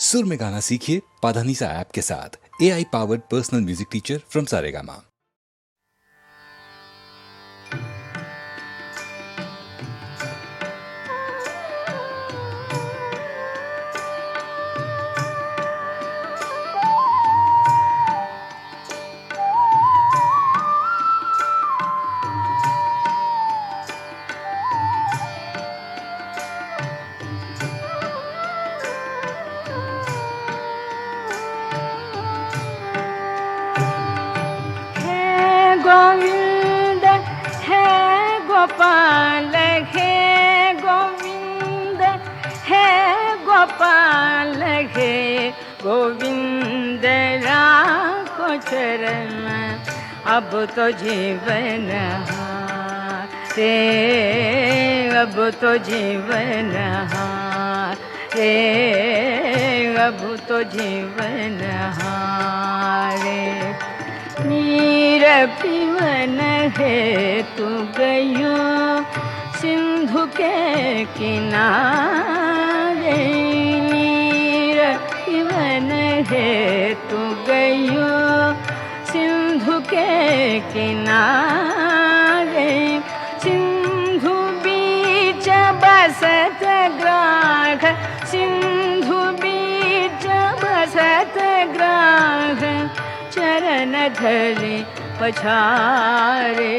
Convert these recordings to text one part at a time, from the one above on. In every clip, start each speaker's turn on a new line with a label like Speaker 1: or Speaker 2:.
Speaker 1: सुर में गाना सीखिए पाधानीसा ऐप के साथ। AI powered personal music teacher from Saregama.
Speaker 2: Govind है गोपाल है गोविंद है गोपाल है गोविंद राखो चरण अब तो जीवन रे अब तो जीवन रे अब तो जीवन रे नीर पीवन है तू गयो सिंधु के किनारे नीर पीवन है तू गयो सिंधु के किनारे सिंधु बीच बसत ग्राघ सिंधु बीच बसत ग्राघ चरण धरि पछारे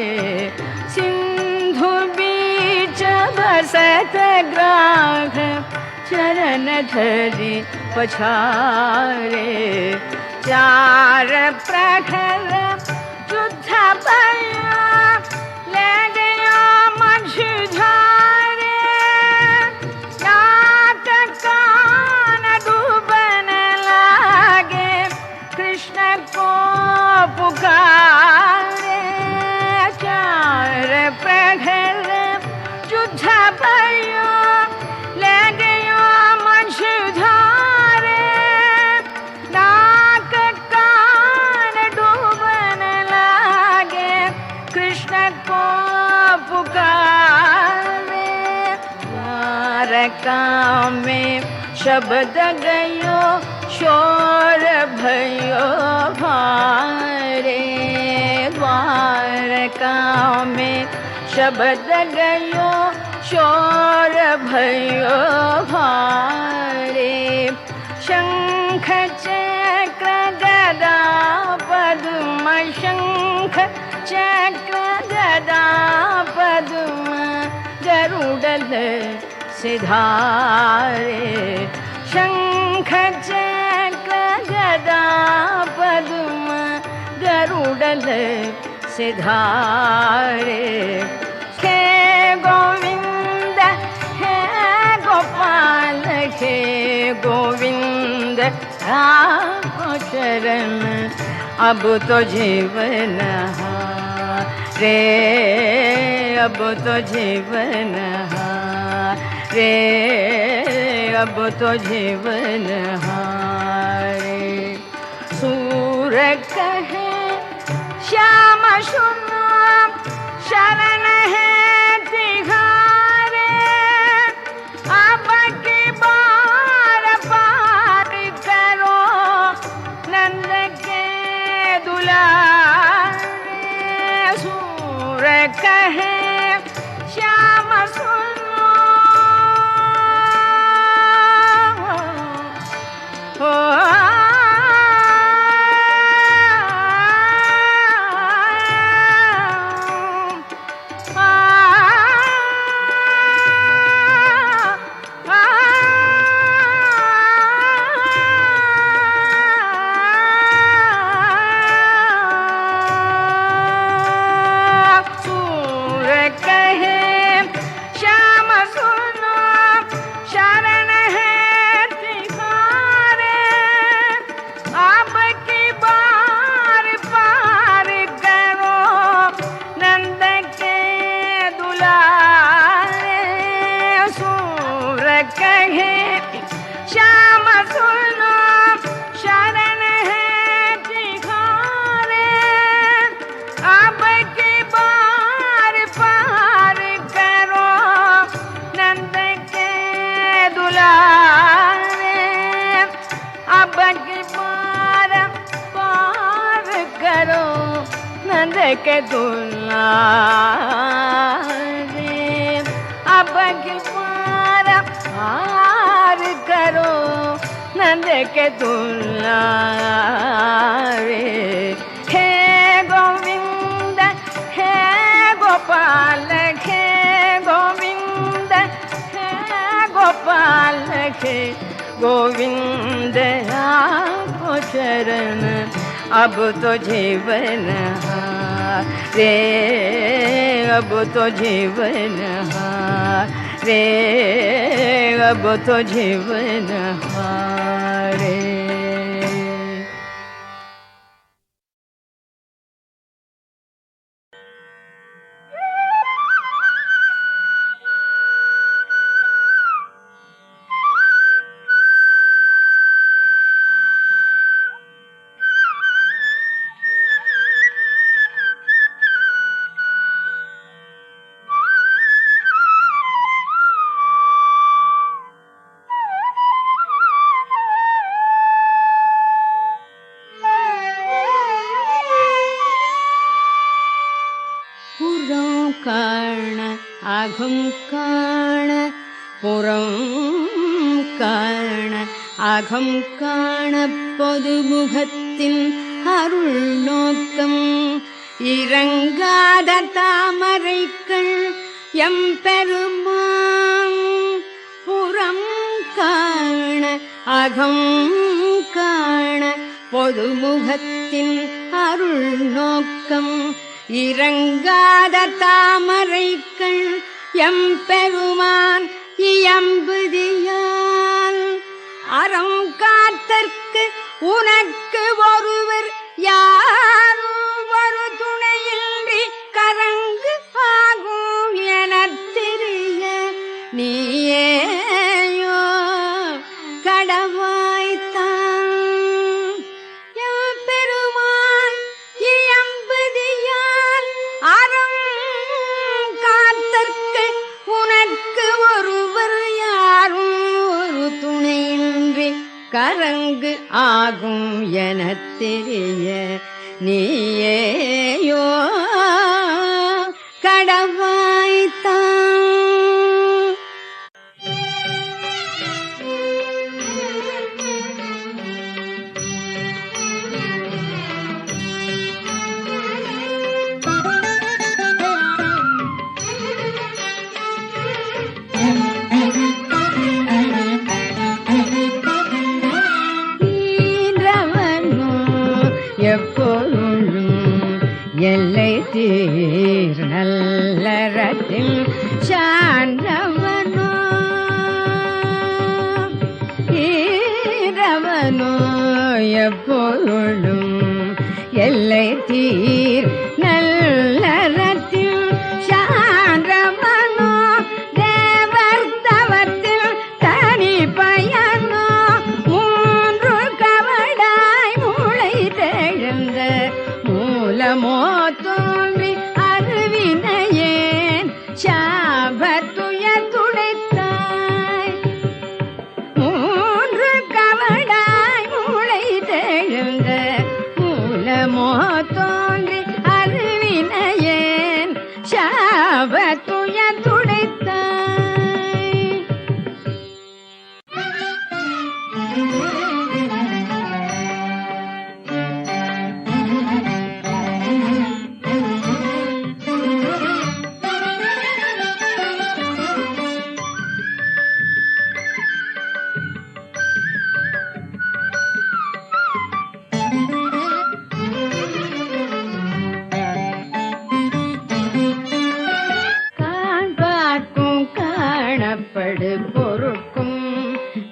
Speaker 2: सिंधु बीच बसत ग्राघ चरण धरि पछारे चार प्रखर युद्ध भया ले गया मझधारे नाक कान डूबन लागे कृष्ण को पुकारे चार प्रहर युद्ध भयो ले गयो मझधारे नाक कान डूबन लागे कृष्ण को पुकारे द्वारका में शब्द गयो शोर भयो भारे द्वारका में शब्द गयो शोर भयो भारे शंख चक्र गदा पद्म शंख चक्र गदा पद्म गरुडल सिधारे शंख चक्र गदा पद्म गरुडल सिधारे हे गोविंद हे गोपाल हे गोविंद राखो चरण अब तो जीवन रे अब तो जीवन रे अब तो जीवन रे सूर कहे श्याम सुनो शरण है तिहारे अब की बार पार करो नंद के दुलारे सूर कहे श्याम सुनो हो नंद के दुलारे अब अखिल पार पार करो नंद के दुलारे हे गोविंद हे गोपाल हे गोविंद हे गोपाल हे गोविंद आपको चरण अब तो जीवन रे अब तो जीवन रे अब तो जीवन रे அகம் காண பொதுமுகத்தின் அருள் நோக்கம் இறங்காத தாமரைக்கள் எம்பெருமான் புறம் காண அகம் காண பொதுமுகத்தின் அருள் நோக்கம் இறங்காத தாமரைக்கள் எம்பெருமான் இயம்புதியால் அறம் காத்தற்கு உனக்கு ஒருவர் யாரும் ஒரு துணையின்றி கரங்கு ஆகும் எனத் தெரிய நீயேயோ கடவாய்த்தான் எம்பெருமான் இயம்புதியால் அறம் காத்தற்கு உனக்கு ஒருவர் யாரும் ஒரு துணையின்றி கரங்கு ஆகும் எனத் தெரிய நீயேயோ கடவாய்த்தான் எல்லை தீர் நல்லறத்தில் சான்றவனோ ஈரவனோ எப்பொழுதும் எல்லை தீர் நல்லறத்தில் சான்றவனோ தேவர் தவத்தில் தனி பயனோ மூன்று கவடாய் முளை தெழுந்த மூலமோ தோன்றி அருவினையேன் சாபத்துய துடைத்தாய் மூன்று கவடாய் முளை தெழுந்த மூலமோ தோன்றி அருவினையேன் சாபத்துய துடைத்தாய் காணப்படு பொருட்கும்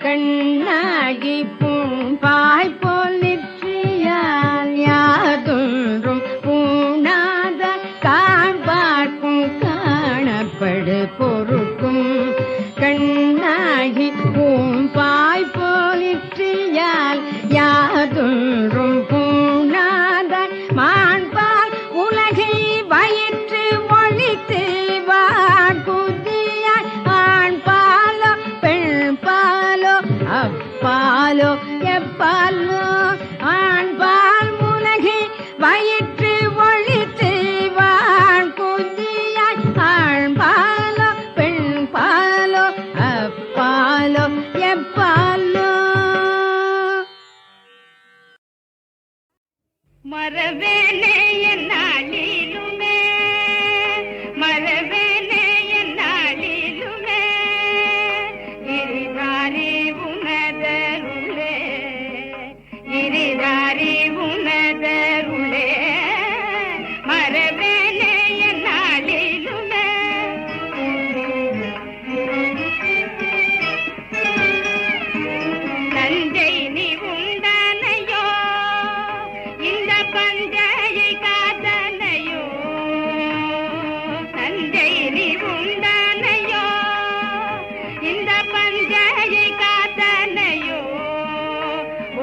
Speaker 2: கண்ணாகி பூம்பாய் போல் நிற்றியால் யாதொன்றும் பூணாத காண்பார்க்கும் காணப்படு பொருட்கும் கண்ணாகி பூம்பாய் போல் நிற்றியால் யாதொன்றும் பூணாத மாண்பால் உலகை வயிற்று ஒழித்து வாக்குதியாய் ஆண் பாலோ பெண் பாலோ அப்பாலோ எப்பாலோ ஆண் பால் உலகை வயிற்று ஒழித்து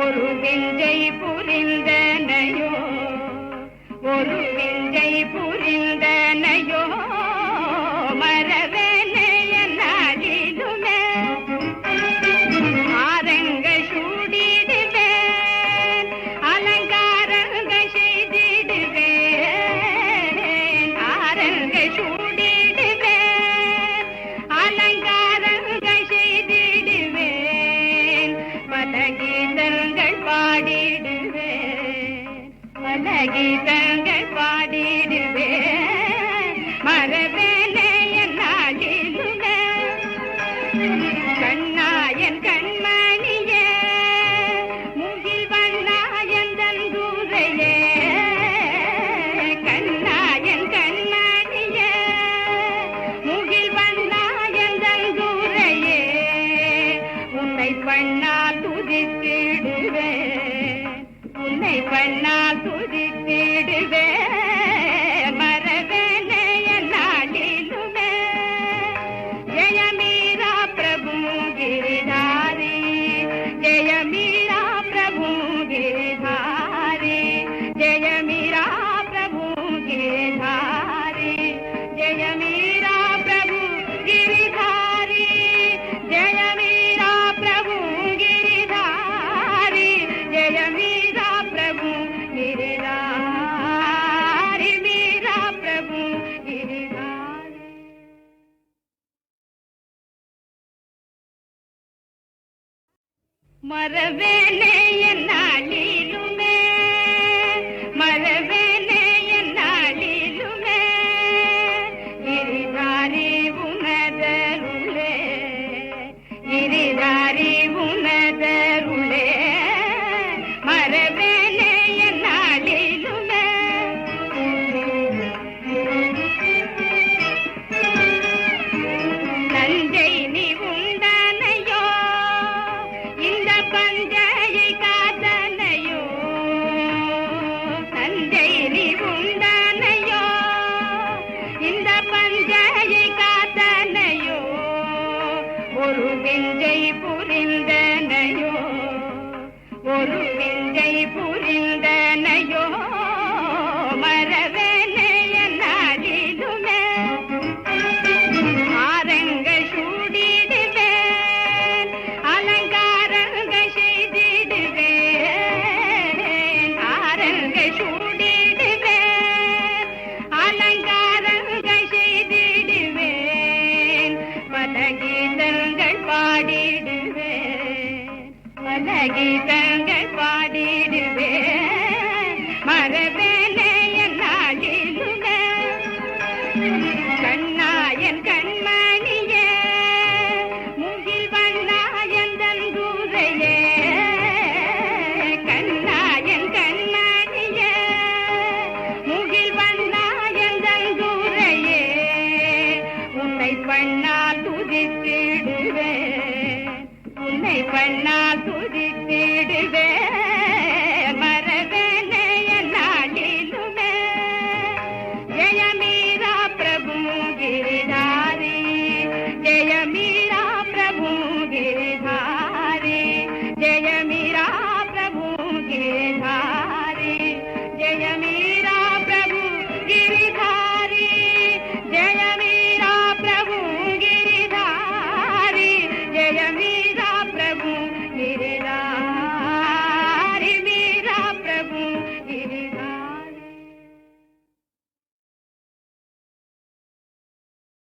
Speaker 2: ஒரு விஞ்சை புரிந்தனையோ, ஒரு விஞ்சை புரிந்தனையோ, மரவேனே என்னாலிலுமே ஆரங்க சூடிடுவேன், அலங்காரங்க செய்திடுவேன், ஆரங்க சூடிடுவேன், அலங்காரங்க செய்திடுவேன், பல கீதங்கள் பாடிடுவேன், பல கீதங்கள் பாடிடுவேன், மரவேனே என்னாலிலுமே கண்ணாயன் கண்மணியே, முகில் வண்ணாயன் தந்தூரையே, கண்ணாயன் கண்மணியே, முகில் வண்ணாயன் தந்தூரையே, உன்னை பண்ணால் துதித்திடுவேன், உன்னை பண்ணால் துதித்திடுவேன், மரவேனே என்னாலிலுமே ஜெய மீரா பிரபு गिरिधारी, जय मीरा प्रभु गिरिधारी, जय मीरा प्रभु गिरिधारी, जय मीरा प्रभु गिरिधारी, जय मीरा प्रभु गिरिधारी, जय मीरा प्रभु गिरिधारी, मीरा प्रभु गिरिधारी. மரவேனே என்னாலிலுமே, மரவேனே என்னாலிலுமே, கிரிதாரி உனதருளே, கிரிதாரி உனதருளே, மரவேனே என்னாலிலுமே நஞ்சை நீ உண்டனையோ, இந்த பஞ்சையை காத்தனையோ, நஞ்சை நீ உண்டனையோ, இந்த பஞ்சையை காத்தனையோ, ஒரு விஞ்சை புரிந்தனையோ, ஒரு விஞ்சை புரிந்தனையோ, மரவேனே என்னாலிலுமே ஆரங்க சூடிடுவேன், அலங்காரங்க செய்திடுவேன், ஆரங்க சூடிடுவேன், அலங்காரங்க செய்திடுவேன், பல கீதங்கள் பாடிடுவேன், பல கீதங்கள் பாடிடுவேன், மரவேனே என்னாலிலுமே கண்ணாயன் கண்மணியே, முகில் வண்ணாயன் தந்தூரையே, கண்ணாயன் கண்மணியே, முகில் வண்ணாயன் தந்தூரையே, உன்னை பண்ணால் துதித்திடுவேன், உன்னை பண்ணால் துதித்திடுவேன், மரவேனே என்னாலிலுமே जय मीरा प्रभु गिरिधारी, जय मीरा प्रभु गिरिधारी, जय मीरा प्रभु गिरिधारी.